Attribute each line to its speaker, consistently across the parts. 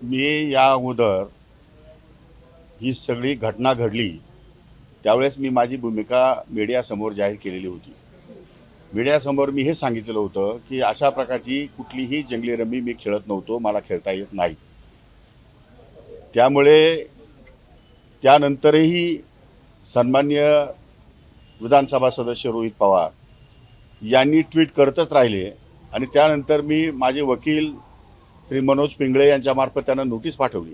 Speaker 1: मी या अगोदर ही सगळी घटना घडली त्यावेळेस मी माझी भूमिका मीडियासमोर जाहीर केलेली होती. मीडियासमोर मी हे सांगितलेलं होतं की अशा प्रकारची कुठलीही जंगली रमी मी खेळत नव्हतो, मला खेळता येत नाही. त्यामुळे त्यानंतरही सन्माननीय विधानसभा सदस्य रोहित पवार यांनी ट्विट करतच राहिले आणि त्यानंतर मी माझे वकील श्री मनोज पिंगळे यांच्यामार्फत त्यांना नोटीस पाठवली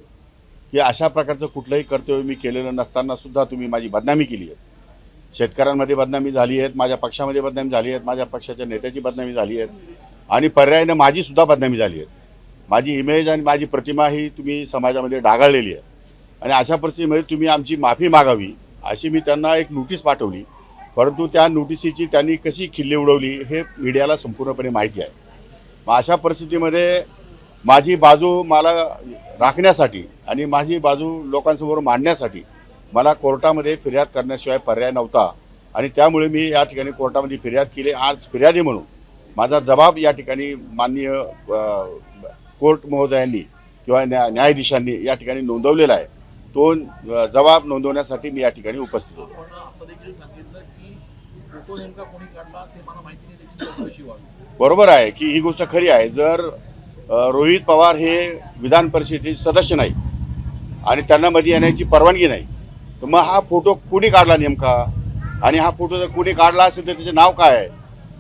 Speaker 1: की अशा प्रकारचं कुठलंही कर्तव्य मी केलेलं नसताना सुद्धा तुम्ही माझी बदनामी केली आहे. शेतकऱ्यांमध्ये बदनामी झाली आहे, माझ्या पक्षामध्ये बदनामी झाली आहे, माझ्या पक्षाच्या नेत्याची बदनामी झाली आहे आणि पर्यायाने माझी सुद्धा बदनामी झाली आहे. माझी इमेज आणि माझी प्रतिमा ही तुम्ही समाजामध्ये डागाळलेली आहे आणि अशा परिस्थितीमध्ये तुम्ही आमची माफी मागावी अशी मी त्यांना एक नोटीस पाठवली. परंतु त्या नोटिसीची त्यांनी कशी खिल्ली उडवली हे मीडियाला संपूर्णपणे माहिती आहे. मग अशा परिस्थितीमध्ये माझी बाजू मला राखण्यासाठी आणि माझी बाजू लोकांसमोर मांडण्यासाठी मला कोर्टामध्ये फिर्याद करण्याशिवाय पर्याय नव्हता आणि त्यामुळे मी या ठिकाणी कोर्टामध्ये फिर्याद केली. आज फिर्यादी म्हणून माझा जबाब या ठिकाणी माननीय कोर्ट महोदयांनी किंवा न्यायाधीशांनी या ठिकाणी नोंदवलेला आहे. तो जबाब नोंदवण्यासाठी मी या ठिकाणी उपस्थित होतो. बरोबर आहे की ही गोष्ट खरी आहे. जर रोहित पवार हे विधान परिषदेचे सदस्य नाही आणि त्यांना मध्ये येण्याची परवानगी नाही तर मग हा फोटो कुणी काढला नेमका आणि हा फोटो जर कुणी काढला असेल तर त्याचे नाव काय आहे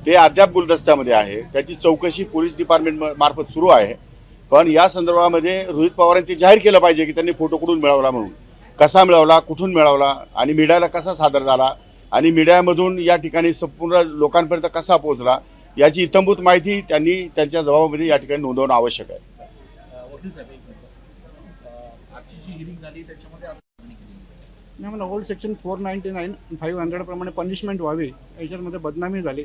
Speaker 1: ते अद्याप गुलदस्त्यामध्ये आहे. त्याची चौकशी पोलीस डिपार्टमेंट मार्फत सुरू आहे. पण या संदर्भामध्ये रोहित पवारांनी ते जाहीर केलं पाहिजे की त्यांनी फोटो कुठून मिळवला, म्हणून कसा मिळवला, कुठून मिळवला आणि मीडियाला कसा सादर झाला आणि मीडियामधून या ठिकाणी संपूर्ण लोकांपर्यंत कसा पोहोचला याची इत्थंभूत माहिती त्यांनी त्यांच्या जबाबामध्ये या ठिकाणी नोंदवणं आवश्यक आहे.
Speaker 2: वकील साहेब एक मिनिट, आजची जी हिअरिंग झाली त्याच्यामध्ये
Speaker 3: नाही, मला ओल्ड सेक्शन 499 500 प्रमाणे पनिशमेंट व्हावी. याच्यामध्ये बदनामी झाली.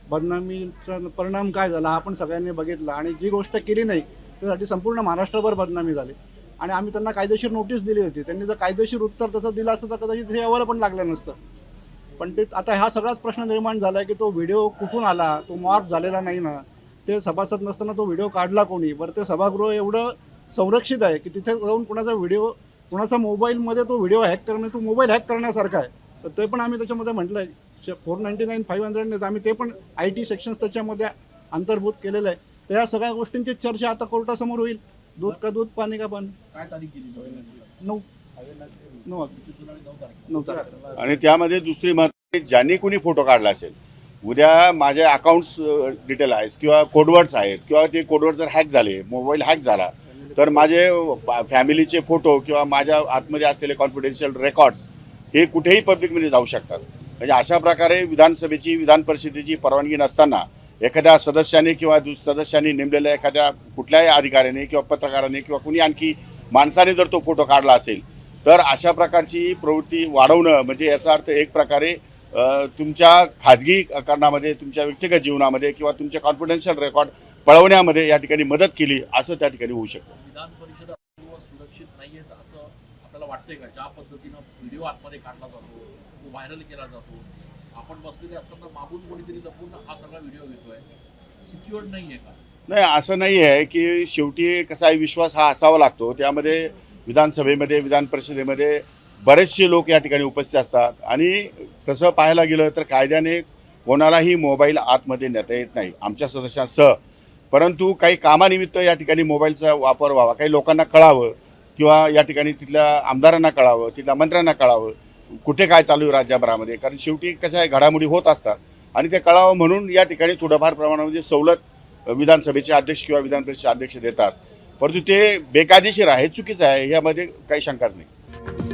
Speaker 3: बदनामीचा परिणाम काय झाला आपण सगळ्यांनी बघितला आणि जी गोष्ट केली नाही त्यासाठी संपूर्ण महाराष्ट्रभर बदनामी झाली आणि आम्ही त्यांना कायदेशीर नोटीस दिली होती. त्यांनी जर कायदेशीर उत्तर तसं दिलं असतं तर कदाचित हे यावर पण लागलं नसतं. पण ते आता हा सगळाच प्रश्न निर्माण झाला की तो व्हिडिओ कुठून आला, तो मॉर्फ झालेला नाही ना, ते सभासद नसताना तो व्हिडिओ काढला कोणी, बरं ते सभागृह एवढं संरक्षित आहे की तिथे जाऊन कुणाचा व्हिडिओ, कुणाचा मोबाईलमध्ये तो व्हिडिओ हॅक करणं, तो मोबाईल हॅक करण्यासारखा आहे. तर ते पण आम्ही त्याच्यामध्ये म्हटलं आहे 499 500 आम्ही ते पण IT सेक्शन्स त्याच्यामध्ये अंतर्भूत केलेलं आहे. तर या सगळ्या गोष्टींची चर्चा आता कोर्टासमोर होईल. दूध का दूध, पाणी का पाणी.
Speaker 2: काय तारीख दिली?
Speaker 3: 9 तारीख.
Speaker 1: आणि त्यामध्ये दुसरी महत्त्वाची, ज्यांनी कुणी फोटो काढला असेल, उद्या माझे अकाउंट्स डिटेल आहेत किंवा कोडवर्ड्स आहेत किंवा ते कोडवर्ड जर हॅक झाले, मोबाईल हॅक झाला तर माझे फॅमिलीचे फोटो किंवा माझ्या आतमध्ये असलेले कॉन्फिडेन्शियल रेकॉर्ड्स हे कुठेही पब्लिकमध्ये जाऊ शकतात. म्हणजे अशा प्रकारे विधानसभेची, विधान परिषदेची परवानगी नसताना एखाद्या सदस्याने किंवा सदस्यांनी नेमलेल्या एखाद्या कुठल्याही अधिकाऱ्याने किंवा पत्रकाराने किंवा कुणी आणखी माणसाने जर तो फोटो काढला असेल तर अशा प्रकारची प्रवृत्ती वाढवणं म्हणजे याचा अर्थ एक प्रकारे तुमच्या खाजगी कारणामध्ये, तुमच्या व्यक्तिगत जीवनामध्ये किंवा तुमचे कॉन्फिडेन्शियल रेकॉर्ड पळवण्यामध्ये या ठिकाणी मदत केली असं त्या ठिकाणी होऊ शकतं.
Speaker 2: विधान परिषद सुरक्षित नाहीये असं आपल्याला वाटतंय का? ज्या पद्धतीनं व्हिडिओ आतमध्ये काढला जातो, तो व्हायरल केला जातो, आपण बसलेले असताना मागून कोणीतरी लपून हा सगळा व्हिडिओ घेतोय, सिक्युअर नाहीये का?
Speaker 1: नाही, असं नाही आहे की शेवटी कसा विश्वास हा असावा लागतो. त्यामध्ये विधानसभेमध्ये, विधान परिषदेमध्ये बरेचसे लोक या ठिकाणी उपस्थित असतात आणि तसं पाहायला गेलं तर कायद्याने कोणालाही मोबाईल आतमध्ये नेता येत नाही, आमच्या सदस्यांसह. परंतु काही कामानिमित्त या ठिकाणी मोबाईलचा वापर व्हावा, काही लोकांना कळावं किंवा या ठिकाणी तिथल्या आमदारांना कळावं, तिथल्या मंत्र्यांना कळावं कुठे काय चालू आहे राज्यभरामध्ये. कारण शेवटी कसं आहे, घडामोडी होत असतात आणि ते कळावं म्हणून या ठिकाणी थोडंफार प्रमाणामध्ये सवलत विधानसभेचे अध्यक्ष किंवा विधान परिषदेचे अध्यक्ष देतात. परंतु ते बेकायदेशीर आहे, चुकीचं आहे, यामध्ये काही शंकाच नाही.